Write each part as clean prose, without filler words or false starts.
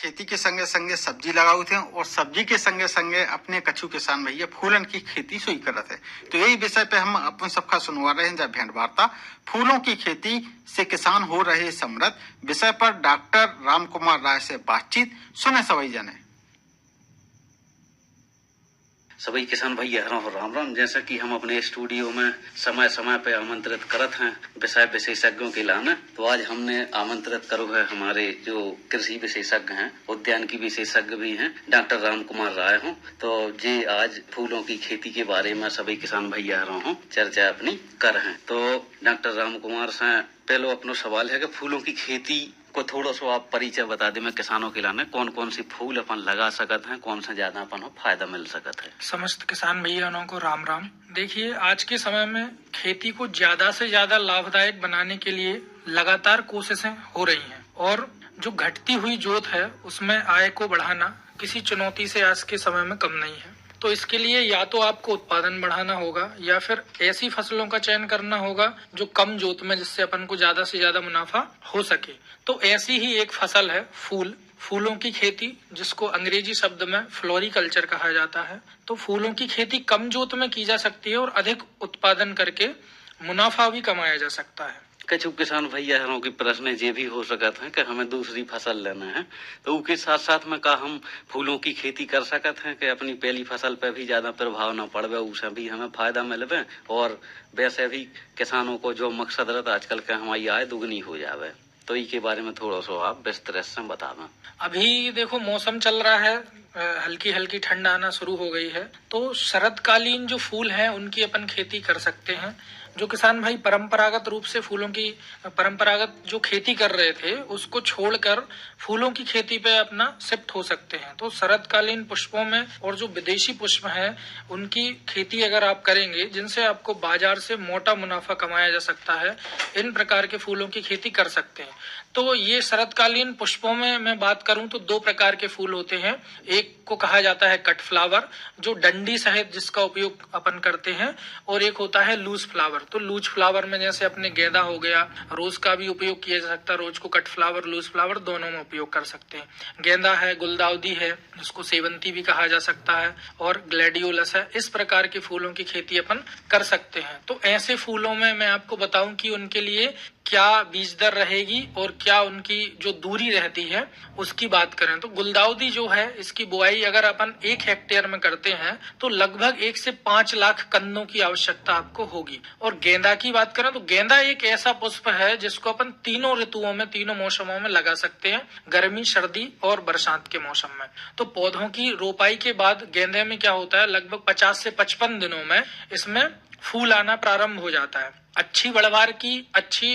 खेती के संगे संगे सब्जी लगाऊ थे और सब्जी के संगे संगे अपने कछु किसान भैया फूलन की खेती सुई करत है। तो यही विषय पे हम अपन सबका सुनवा रहे हैं जब भेंट वार्ता फूलों की खेती से किसान हो रहे समृद्ध विषय पर डॉक्टर राम कुमार राय से बातचीत सुने सवई जने। सभी किसान भैया राम राम। जैसा कि हम अपने स्टूडियो में समय समय पे आमंत्रित करत हैं विषय विशेषज्ञों के लाने, तो आज हमने आमंत्रित करो है हमारे जो कृषि विशेषज्ञ हैं, उद्यान की विशेषज्ञ भी हैं, डॉक्टर राम कुमार राय हो। तो जे आज फूलों की खेती के बारे में सभी किसान भैया हो चर्चा अपनी कर हैं। तो डॉक्टर राम कुमार से पहले अपना सवाल है कि फूलों की खेती को थोड़ा सा आप परिचय बता दे। मैं किसानों के लाने कौन कौन सी फूल अपन लगा सकत हैं, कौन सा ज्यादा अपन को फायदा मिल सकत है। समस्त किसान भैयाओं को राम राम। देखिए, आज के समय में खेती को ज्यादा से ज्यादा लाभदायक बनाने के लिए लगातार कोशिशें हो रही हैं और जो घटती हुई जोत है उसमें आय को बढ़ाना किसी चुनौती से आज के समय में कम नहीं है। तो इसके लिए या तो आपको उत्पादन बढ़ाना होगा या फिर ऐसी फसलों का चयन करना होगा जो कम जोत में, जिससे अपन को ज्यादा से ज्यादा मुनाफा हो सके। तो ऐसी ही एक फसल है फूलों की खेती, जिसको अंग्रेजी शब्द में फ्लोरिकल्चर कहा जाता है। तो फूलों की खेती कम जोत में की जा सकती है और अधिक उत्पादन करके मुनाफा भी कमाया जा सकता है। कछु किसान भैया के प्रश्न ये भी हो सकत है कि हमें दूसरी फसल लेना है, तो उसके साथ साथ में का हम फूलों की खेती कर सकत हैं कि अपनी पहली फसल पे भी ज्यादा प्रभाव न पड़े, उसे भी हमें फायदा मिलवे और वैसे भी किसानों को जो मकसद रहता आजकल के हमारी आय दुगनी हो जावे। तो इसके बारे में थोड़ा सा आप विस्तार से बतावें। अभी देखो, मौसम चल रहा है, हल्की हल्की ठंड आना शुरू हो गई है, तो शरदकालीन जो फूल हैं उनकी अपन खेती कर सकते हैं। जो किसान भाई परंपरागत रूप से फूलों की परंपरागत जो खेती कर रहे थे उसको छोड़कर फूलों की खेती पे अपना शिफ्ट हो सकते हैं। तो शरदकालीन पुष्पों में और जो विदेशी पुष्प हैं उनकी खेती अगर आप करेंगे, जिनसे आपको बाजार से मोटा मुनाफा कमाया जा सकता है, इन प्रकार के फूलों की खेती कर सकते हैं। तो ये शरदकालीन पुष्पों में मैं बात करूं तो दो प्रकार के फूल होते हैं। एक को कहा जाता है कट फ्लावर, जो डंडी सहित जिसका उपयोग अपन करते हैं, और एक होता है लूज फ्लावर। तो लूज फ्लावर में जैसे अपने गेंदा हो गया, रोज का भी उपयोग किया जा सकता है। रोज को कट फ्लावर, लूज फ्लावर दोनों में उपयोग कर सकते हैं। गेंदा है, गुलदाउदी है, जिसको सेवंती भी कहा जा सकता है, और ग्लैडियोलस है। इस प्रकार के फूलों की खेती अपन कर सकते हैं। तो ऐसे फूलों में मैं आपको बताऊं कि उनके लिए क्या बीज दर रहेगी और क्या उनकी जो दूरी रहती है उसकी बात करें तो गुलदाउदी जो है, इसकी बुआई अगर अपन 1 हेक्टेयर में करते हैं तो लगभग 1 से 5 लाख कंदों की आवश्यकता आपको होगी। और गेंदा की बात करें तो गेंदा एक ऐसा पुष्प है जिसको अपन तीनों ऋतुओं में, तीनों मौसमों में लगा सकते हैं, गर्मी, सर्दी और बरसात के मौसम में। तो पौधों की रोपाई के बाद गेंदे में क्या होता है, लगभग 50 से 55 दिनों में इसमें फूल आना प्रारंभ हो जाता है। अच्छी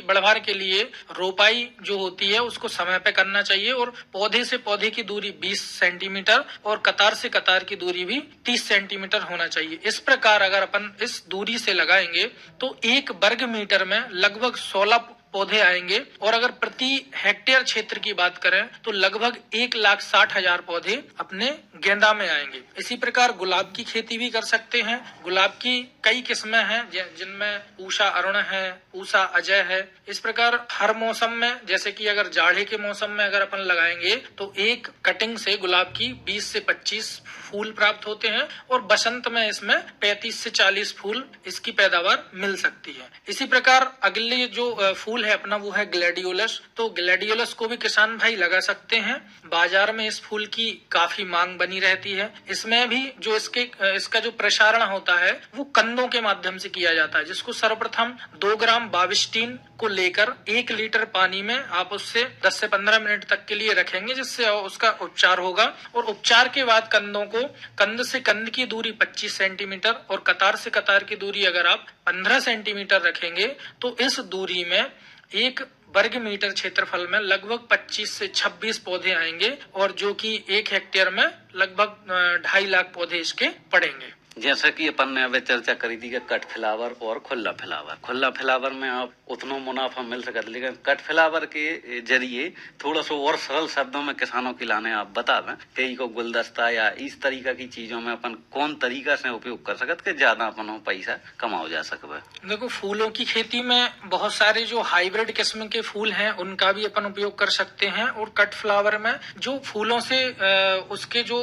बढ़वार के लिए रोपाई जो होती है उसको समय पे करना चाहिए और पौधे से पौधे की दूरी 20 सेंटीमीटर और कतार से कतार की दूरी भी 30 सेंटीमीटर होना चाहिए। इस प्रकार अगर अपन इस दूरी से लगाएंगे तो 1 वर्ग मीटर में लगभग 16 पौधे आएंगे। और अगर प्रति हेक्टेयर क्षेत्र की बात करें तो लगभग 1,60,000 पौधे अपने गेंदा में आएंगे। इसी प्रकार गुलाब की खेती भी कर सकते हैं। गुलाब की कई किस्में हैं जिनमें उषा अरुण है, उषा अजय है। इस प्रकार हर मौसम में, जैसे कि अगर जाड़े के मौसम में अगर अपन लगाएंगे तो एक कटिंग से गुलाब की 20 से 25 फूल प्राप्त होते हैं और बसंत में इसमें 35 से 40 फूल इसकी पैदावार मिल सकती है। इसी प्रकार अगले जो फूल है अपना वो है ग्लैडियोलस। तो ग्लैडियोलस को भी किसान भाई लगा सकते हैं। बाजार में इस फूल की काफी मांग बनी रहती है। इसमें भी जो इसका जो प्रसारण होता है वो कंदों के माध्यम से किया जाता है, जिसको सर्वप्रथम 2 ग्राम बाविस्टीन को लेकर 1 लीटर पानी में आप उससे 10 से 15 मिनट तक के लिए रखेंगे, जिससे उसका उपचार होगा। और उपचार के बाद कंद से कंद की दूरी 25 सेंटीमीटर और कतार से कतार की दूरी अगर आप 15 सेंटीमीटर रखेंगे तो इस दूरी में 1 वर्ग मीटर क्षेत्रफल में लगभग 25 से 26 पौधे आएंगे और जो कि 1 हेक्टेयर में लगभग 2.5 लाख पौधे इसके पड़ेंगे। जैसा कि अपन ने अभी चर्चा करी थी कि कट फ्लावर और खुला फ्लावर। खुला फ्लावर में आप उतना मुनाफा मिल सकता, लेकिन कट फ्लावर के जरिए थोड़ा सा और सरल शब्दों में किसानों की लाने आप बता दें कि को गुलदस्ता या इस तरीका की चीजों में अपन कौन तरीका से उपयोग कर सकते कि ज्यादा अपन पैसा कमाओ जा सके। देखो, फूलों की खेती में बहुत सारे जो हाइब्रिड किस्म के फूल हैं उनका भी अपन उपयोग कर सकते हैं, और कट फ्लावर में जो फूलों से उसके जो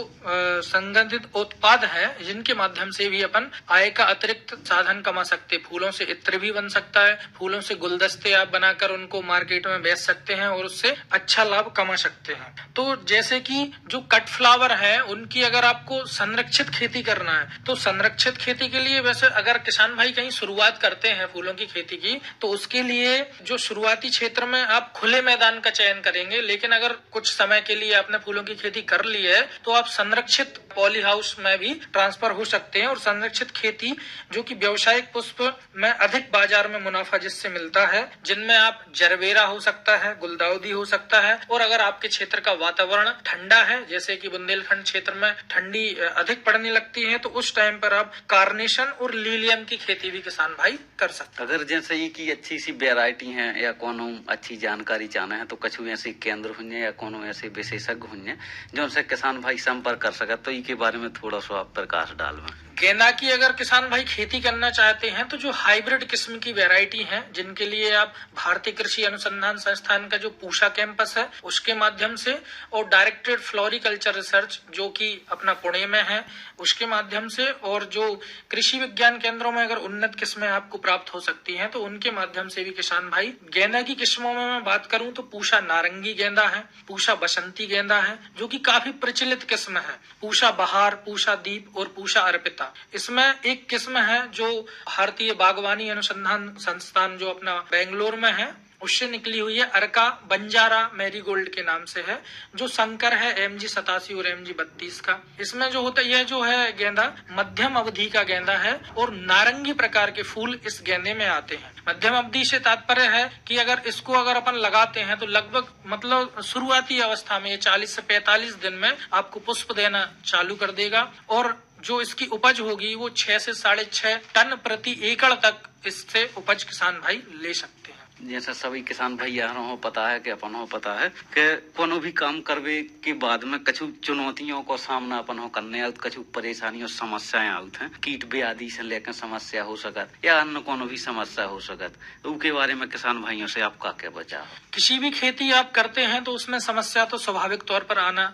संबंधित उत्पाद है जिनके माध्यम से भी अपन आय का अतिरिक्त साधन कमा सकते। फूलों से इत्र भी बन सकता है, फूलों से गुलदस्ते आप बनाकर उनको मार्केट में बेच सकते हैं और उससे अच्छा लाभ कमा सकते हैं। तो जैसे कि जो कट फ्लावर है उनकी अगर आपको संरक्षित खेती करना है तो संरक्षित खेती के लिए वैसे अगर किसान भाई कहीं शुरुआत करते हैं फूलों की खेती की, तो उसके लिए जो शुरुआती क्षेत्र में आप खुले मैदान का चयन करेंगे। लेकिन अगर कुछ समय के लिए आपने फूलों की खेती कर ली है तो आप संरक्षित पॉली हाउस में भी ट्रांसफर हो सकते हैं। और संरक्षित खेती जो कि व्यावसायिक पुष्प में अधिक बाजार में मुनाफा जिससे मिलता है, जिनमें आप जरबेरा हो सकता है, गुलदाउदी हो सकता है, और अगर आपके क्षेत्र का वातावरण ठंडा है जैसे कि बुंदेलखंड क्षेत्र में ठंडी अधिक पड़ने लगती है तो उस टाइम पर आप कार्नेशन और लिलियम की खेती भी किसान भाई कर सकते हैं। अगर जैसे ये की अच्छी सी वेराइटी है या कोनो अच्छी जानकारी चाहना है तो कछु ऐसे केंद्र हुए या कोनो ऐसे विशेषज्ञ हुए जो उनसे किसान भाई संपर्क कर सके, तो के बारे में थोड़ा सा आप प्रकाश डालवें। गेंदा की अगर किसान भाई खेती करना चाहते हैं तो जो हाइब्रिड किस्म की वैरायटी हैं जिनके लिए आप भारतीय कृषि अनुसंधान संस्थान का जो पूषा कैंपस है उसके माध्यम से, और डायरेक्टेड फ्लोरिकल्चर रिसर्च जो कि अपना पुणे में है उसके माध्यम से, और जो कृषि विज्ञान केंद्रों में अगर उन्नत किस्में आपको प्राप्त हो सकती हैं तो उनके माध्यम से भी किसान भाई। गेंदा की किस्मों में मैं बात करूं तो पूषा नारंगी गेंदा है, पूषा बसंती गेंदा है जो कि काफी प्रचलित किस्म है, पूषा बहार, पूषा दीप और पूषा अर्पिता। इसमें एक किस्म है जो भारतीय बागवानी अनुसंधान संस्थान जो अपना बेंगलोर में है उससे निकली हुई है, अर्का बंजारा मैरीगोल्ड के नाम से है, जो संकर है MG 87 और MG 32 का। इसमें जो होता है यह जो है गेंदा मध्यम अवधि का गेंदा है और नारंगी प्रकार के फूल इस गेंदे में आते हैं। मध्यम अवधि से तात्पर्य है कि अगर इसको अगर अपन लगाते हैं तो लगभग मतलब शुरुआती अवस्था में 40 से 45 दिन में आपको पुष्प देना चालू कर देगा, और जो इसकी उपज होगी वो 6 से 6.5 टन प्रति एकड़ तक इससे उपज किसान भाई ले सकते हैं। जैसा सभी किसान भाई हो पता है कि अपन हो पता है कि कोनो भी काम करवे के बाद में कछु चुनौतियों को सामना अपन हो करने आउत, कछु परेशानियों समस्याएं आउत हैं, कीट व्याधि से लेकर समस्या हो सकत या अन्य कोनो भी समस्या हो सकत, तो उसके बारे में किसान भाइयों से आपका क्या बचाव? किसी भी खेती आप करते हैं तो उसमें समस्या तो स्वाभाविक तौर पर आना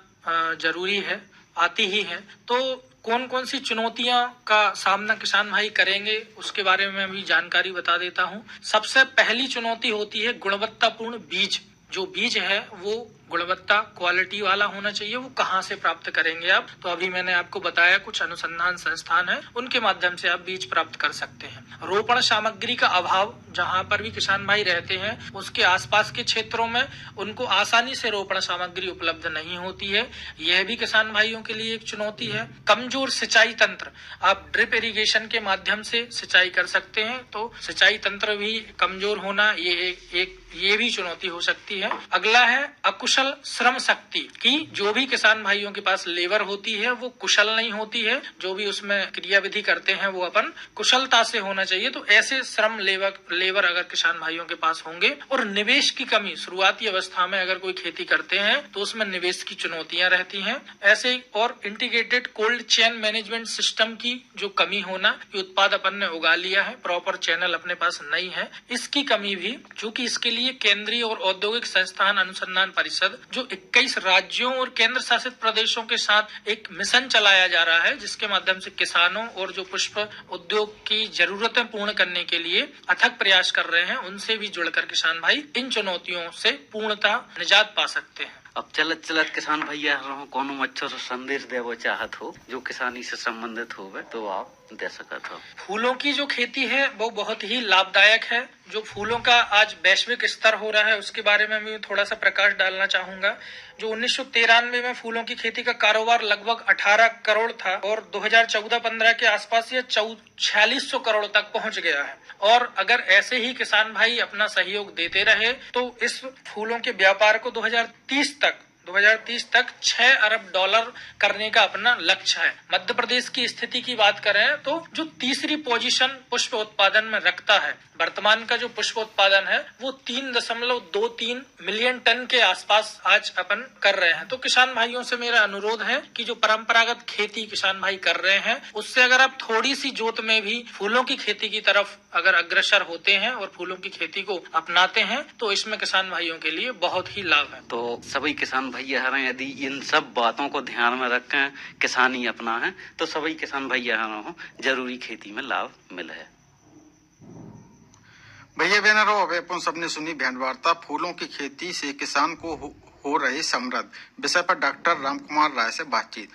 जरूरी है, आती ही है। तो कौन कौन सी चुनौतियां का सामना किसान भाई करेंगे उसके बारे में मैं भी जानकारी बता देता हूं। सबसे पहली चुनौती होती है गुणवत्तापूर्ण बीज। जो बीज है वो गुणवत्ता क्वालिटी वाला होना चाहिए। वो कहाँ से प्राप्त करेंगे आप? तो अभी मैंने आपको बताया कुछ अनुसंधान संस्थान है उनके माध्यम से आप बीज प्राप्त कर सकते हैं। रोपण सामग्री का अभाव, जहाँ पर भी किसान भाई रहते हैं उसके आसपास के क्षेत्रों में उनको आसानी से रोपण सामग्री उपलब्ध नहीं होती है, यह भी किसान भाइयों के लिए एक चुनौती है। कमजोर सिंचाई तंत्र, आप ड्रिप इरिगेशन के माध्यम से सिंचाई कर सकते हैं तो सिंचाई तंत्र भी कमजोर होना ये भी चुनौती हो सकती है। अगला है अकुशल श्रम शक्ति की, जो भी किसान भाइयों के पास लेबर होती है वो कुशल नहीं होती है, जो भी उसमें क्रियाविधि करते हैं वो अपन कुशलता से होना चाहिए। तो ऐसे श्रम लेबर अगर किसान भाइयों के पास होंगे, और निवेश की कमी, शुरुआती अवस्था में अगर कोई खेती करते हैं तो उसमें निवेश की चुनौतियां रहती हैं। ऐसे और integrated cold chain management system की जो कमी होना, ये उत्पाद अपन ने उगा लिया है, प्रॉपर चैनल अपने पास नहीं है, इसकी कमी भी, जो कि इसके लिए केंद्रीय और औद्योगिक संस्थान अनुसंधान परिषद जो 21 राज्यों और केंद्र शासित प्रदेशों के साथ एक मिशन चलाया जा रहा है, जिसके माध्यम से किसानों और जो पुष्प उद्योग की जरूरतें पूर्ण करने के लिए अथक प्रयास कर रहे हैं, उनसे भी जुड़कर किसान भाई इन चुनौतियों से पूर्णतः निजात पा सकते हैं। अब चलत चलत किसान भैया कोनो अच्छा सा संदेश देवो चाहत हो जो किसानी से संबंधित होवे तो आप दे सकत हो। फूलों की जो खेती है वो बहुत ही लाभदायक है। जो फूलों का आज वैश्विक स्तर हो रहा है उसके बारे में मैं थोड़ा सा प्रकाश डालना चाहूंगा। जो 1993 में फूलों की खेती का कारोबार लगभग 18 करोड़ था और 2014-15 के आसपास ये 4600 करोड़ तक पहुंच गया है। और अगर ऐसे ही किसान भाई अपना सहयोग देते रहे तो इस फूलों के व्यापार को 2030 तक 2030 तक 6 अरब डॉलर करने का अपना लक्ष्य है। मध्य प्रदेश की स्थिति की बात करें तो जो तीसरी पोजीशन पुष्प उत्पादन में रखता है, वर्तमान का जो पुष्प उत्पादन है वो 3.23 मिलियन टन के आसपास आज अपन कर रहे हैं। तो किसान भाइयों से मेरा अनुरोध है कि जो परंपरागत खेती किसान भाई कर रहे हैं उससे अगर आप थोड़ी सी जोत में भी फूलों की खेती की तरफ अगर अग्रसर होते हैं और फूलों की खेती को अपनाते हैं तो इसमें किसान भाइयों के लिए बहुत ही लाभ है। तो सभी किसान भैया हरें यदि इन सब बातों को ध्यान में रखें, किसानी अपना है तो सभी किसान भैया हरों जरूरी खेती में लाभ मिले है। भैया बहनों, अब अपन सबने सुनी भेंट वार्ता फूलों की खेती से किसान को हो रहे समृद्ध विषय पर डॉक्टर रामकुमार राय से बातचीत।